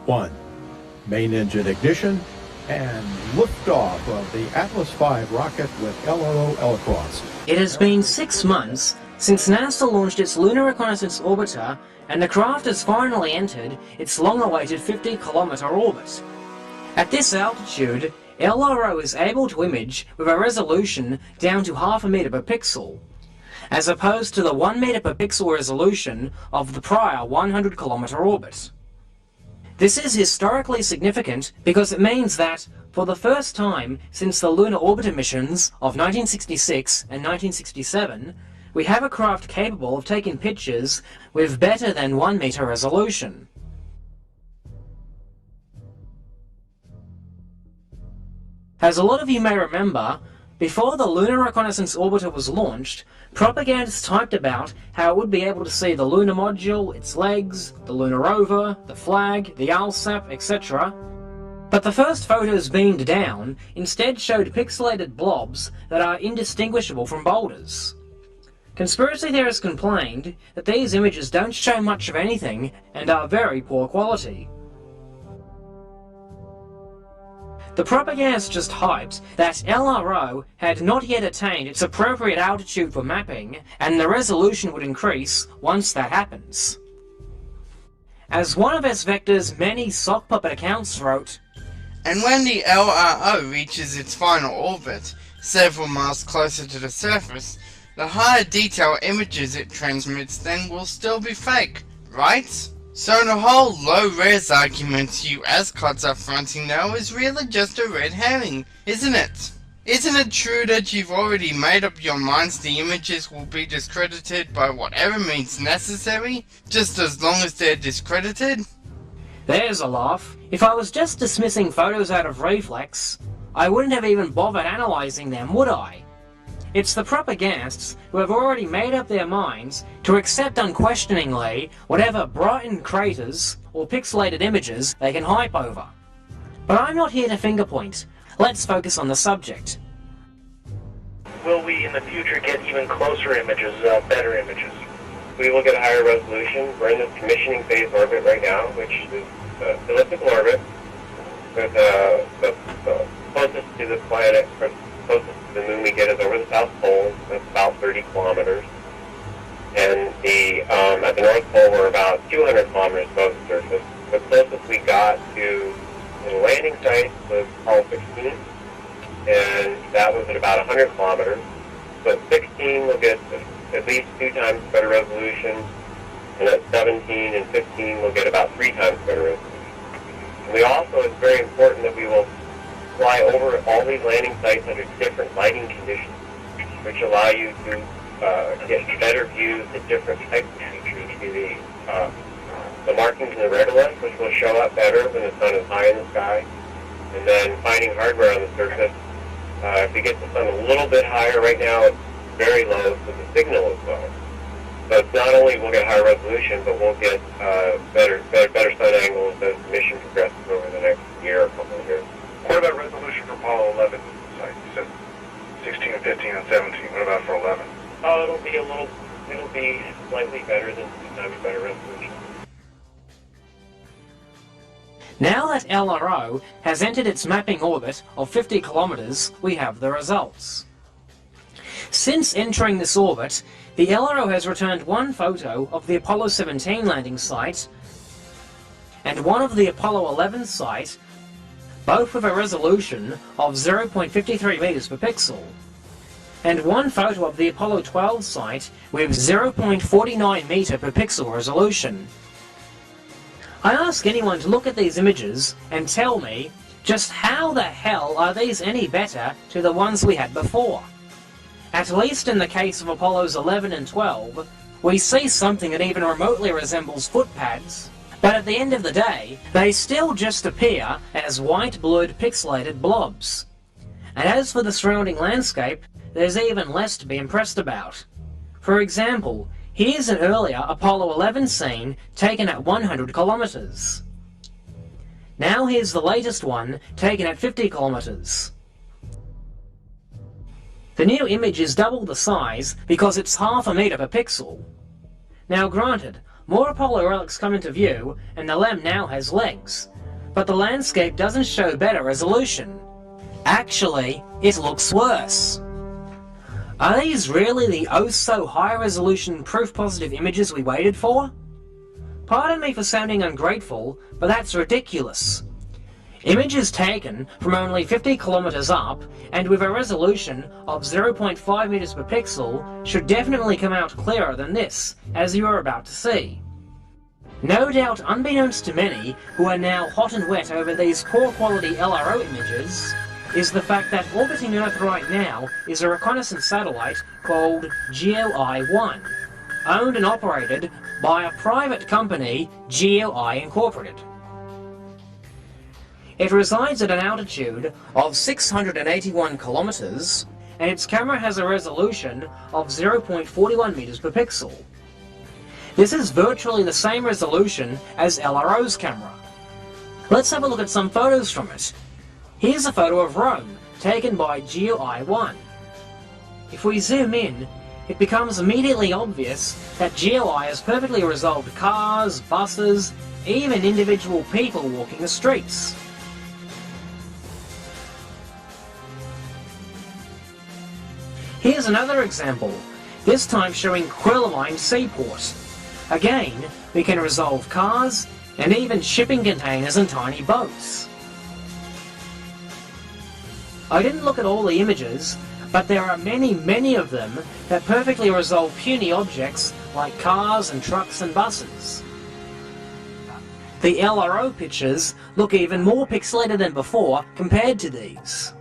1. Main engine ignition and liftoff of the Atlas V rocket with LRO Alacross. It has been 6 months since NASA launched its Lunar Reconnaissance Orbiter, and the craft has finally entered its long-awaited 50-kilometer orbit. At this altitude, LRO is able to image with a resolution down to half a meter per pixel, as opposed to the 1 meter per pixel resolution of the prior 100-kilometer orbit. This is historically significant because it means that, for the first time since the lunar orbiter missions of 1966 and 1967, we have a craft capable of taking pictures with better than 1 meter resolution. As a lot of you may remember, before the Lunar Reconnaissance Orbiter was launched, propagandists typed about how it would be able to see the lunar module, its legs, the lunar rover, the flag, the ALSAP, etc. But the first photos beamed down instead showed pixelated blobs that are indistinguishable from boulders. Conspiracy theorists complained that these images don't show much of anything and are very poor quality. The propagandists just hyped that LRO had not yet attained its appropriate altitude for mapping, and the resolution would increase once that happens. As one of S-Vector's many sock puppet accounts wrote, "And when the LRO reaches its final orbit, several miles closer to the surface, the higher detail images it transmits then will still be fake, right?" So the whole low-res argument you ASCOTs are fronting now is really just a red herring, isn't it? Isn't it true that you've already made up your minds the images will be discredited by whatever means necessary, just as long as they're discredited? There's a laugh. If I was just dismissing photos out of reflex, I wouldn't have even bothered analysing them, would I? It's the propagandists who have already made up their minds to accept unquestioningly whatever brightened craters or pixelated images they can hype over. But I'm not here to finger point. Let's focus on the subject. Will we in the future get even closer images, better images? We will get a higher resolution. We're in this commissioning phase orbit right now, which is elliptical orbit with the closest to the planet, closest to the moon we get is over the South Pole. That's about 30 kilometers. And at the North Pole, we're about 200 kilometers above the surface. The closest we got to the landing site was Apollo 16, and that was at about 100 kilometers. So 16 will get at least 2 times better resolution, and at 17 and 15 we'll get about 3 times better resolution. And we also, it's very important that we will fly over all these landing sites under different lighting conditions, which allow you to get better views at different types of features. The markings in the regolith, which will show up better when the sun is high in the sky, and then finding hardware on the surface. If you get the sun a little bit higher, right now it's very low, so the signal is low. So it's not only we'll get higher resolution, but we'll get better sun angles as the mission progresses over the next year or couple of years. What about resolution for Apollo 11 site? You said 16 and 15 and 17. What about for 11? Oh, it'll be slightly better than 2 times better resolution. Now that LRO has entered its mapping orbit of 50 kilometers, we have the results. Since entering this orbit, the LRO has returned 1 photo of the Apollo 17 landing site and 1 of the Apollo 11 site, both with a resolution of 0.53 meters per pixel, and 1 photo of the Apollo 12 site with 0.49 meter per pixel resolution. I ask anyone to look at these images and tell me just how the hell are these any better to the ones we had before? At least in the case of Apollos 11 and 12, we see something that even remotely resembles footpads, but at the end of the day, they still just appear as white blurred pixelated blobs. And as for the surrounding landscape, there's even less to be impressed about. For example, here's an earlier Apollo 11 scene taken at 100 kilometers. Now here's the latest one taken at 50 kilometers. The new image is double the size because it's half a meter per pixel. Now granted, more Apollo relics come into view and the LEM now has legs, but the landscape doesn't show better resolution. Actually, it looks worse. Are these really the oh-so-high-resolution proof-positive images we waited for? Pardon me for sounding ungrateful, but that's ridiculous. Images taken from only 50 kilometers up and with a resolution of 0.5 meters per pixel should definitely come out clearer than this, as you are about to see. No doubt, unbeknownst to many who are now hot and wet over these poor quality LRO images, is the fact that orbiting Earth right now is a reconnaissance satellite called Geoeye 1, owned and operated by a private company, Geoeye Incorporated. It resides at an altitude of 681 kilometers, and its camera has a resolution of 0.41 meters per pixel. This is virtually the same resolution as LRO's camera. Let's have a look at some photos from it. Here's a photo of Rome, taken by Geoeye 1. If we zoom in, it becomes immediately obvious that Geoeye has perfectly resolved cars, buses, even individual people walking the streets. Here's another example, this time showing Quelimine Seaport. Again, we can resolve cars, and even shipping containers and tiny boats. I didn't look at all the images, but there are many of them that perfectly resolve puny objects like cars and trucks and buses. The LRO pictures look even more pixelated than before compared to these.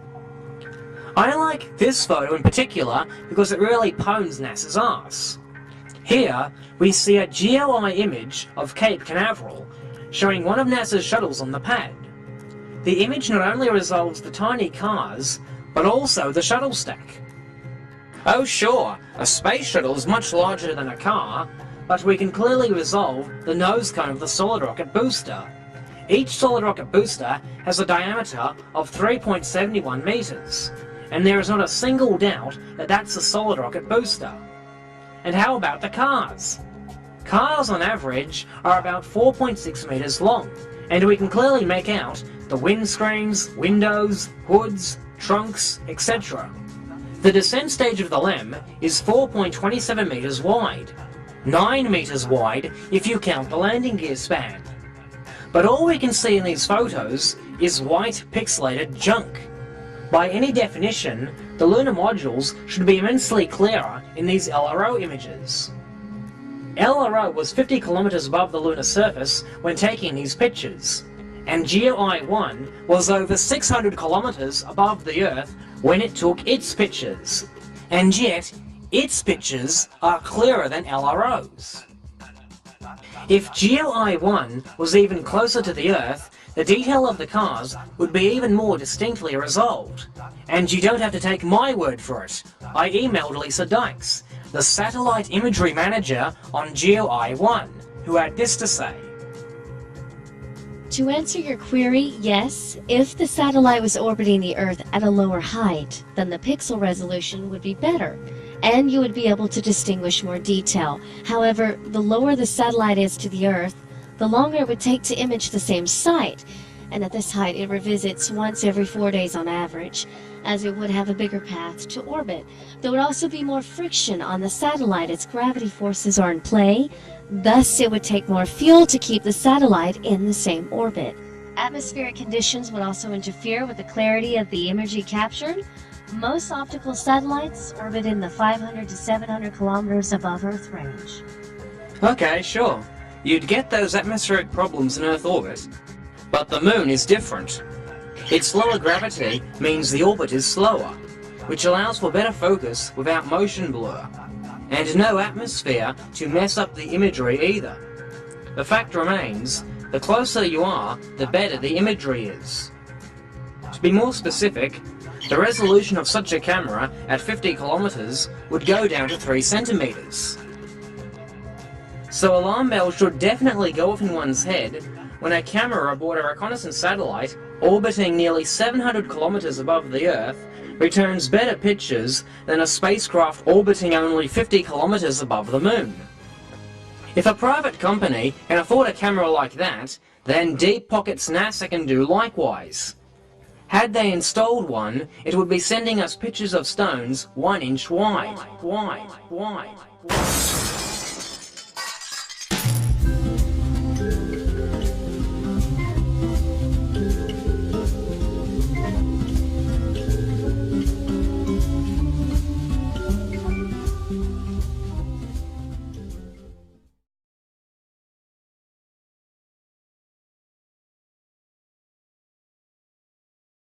I like this photo in particular because it really pones NASA's arse. Here, we see a Geoeye image of Cape Canaveral, showing one of NASA's shuttles on the pad. The image not only resolves the tiny cars, but also the shuttle stack. Oh sure, a space shuttle is much larger than a car, but we can clearly resolve the nose cone of the solid rocket booster. Each solid rocket booster has a diameter of 3.71 meters, and there is not a single doubt that that's a solid rocket booster. And how about the cars? Cars on average are about 4.6 meters long, and we can clearly make out the windscreens, windows, hoods, trunks, etc. The descent stage of the LEM is 4.27 meters wide, 9 meters wide if you count the landing gear span. But all we can see in these photos is white pixelated junk. By any definition, the lunar modules should be immensely clearer in these LRO images. LRO was 50 kilometers above the lunar surface when taking these pictures, and Geoeye 1 was over 600 kilometers above the Earth when it took its pictures, and yet its pictures are clearer than LRO's. If Geoeye 1 was even closer to the Earth, the detail of the cars would be even more distinctly resolved. And you don't have to take my word for it. I emailed Lisa Dykes, the satellite imagery manager on Geoeye 1, who had this to say. To answer your query, yes, if the satellite was orbiting the Earth at a lower height, then the pixel resolution would be better, and you would be able to distinguish more detail. However, the lower the satellite is to the Earth, the longer it would take to image the same site, and at this height it revisits once every 4 days on average, as it would have a bigger path to orbit. There would also be more friction on the satellite as gravity forces are in play, thus it would take more fuel to keep the satellite in the same orbit. Atmospheric conditions would also interfere with the clarity of the imagery captured. Most optical satellites orbit in the 500 to 700 kilometers above Earth range. Okay, sure. You'd get those atmospheric problems in Earth orbit, but the Moon is different. Its lower gravity means the orbit is slower, which allows for better focus without motion blur, and no atmosphere to mess up the imagery either. The fact remains, the closer you are, the better the imagery is. To be more specific, the resolution of such a camera at 50 kilometers would go down to 3 centimeters. So alarm bells should definitely go off in one's head when a camera aboard a reconnaissance satellite orbiting nearly 700 kilometers above the Earth returns better pictures than a spacecraft orbiting only 50 kilometers above the Moon. If a private company can afford a camera like that, then Deep Pockets NASA can do likewise. Had they installed one, it would be sending us pictures of stones 1 inch wide.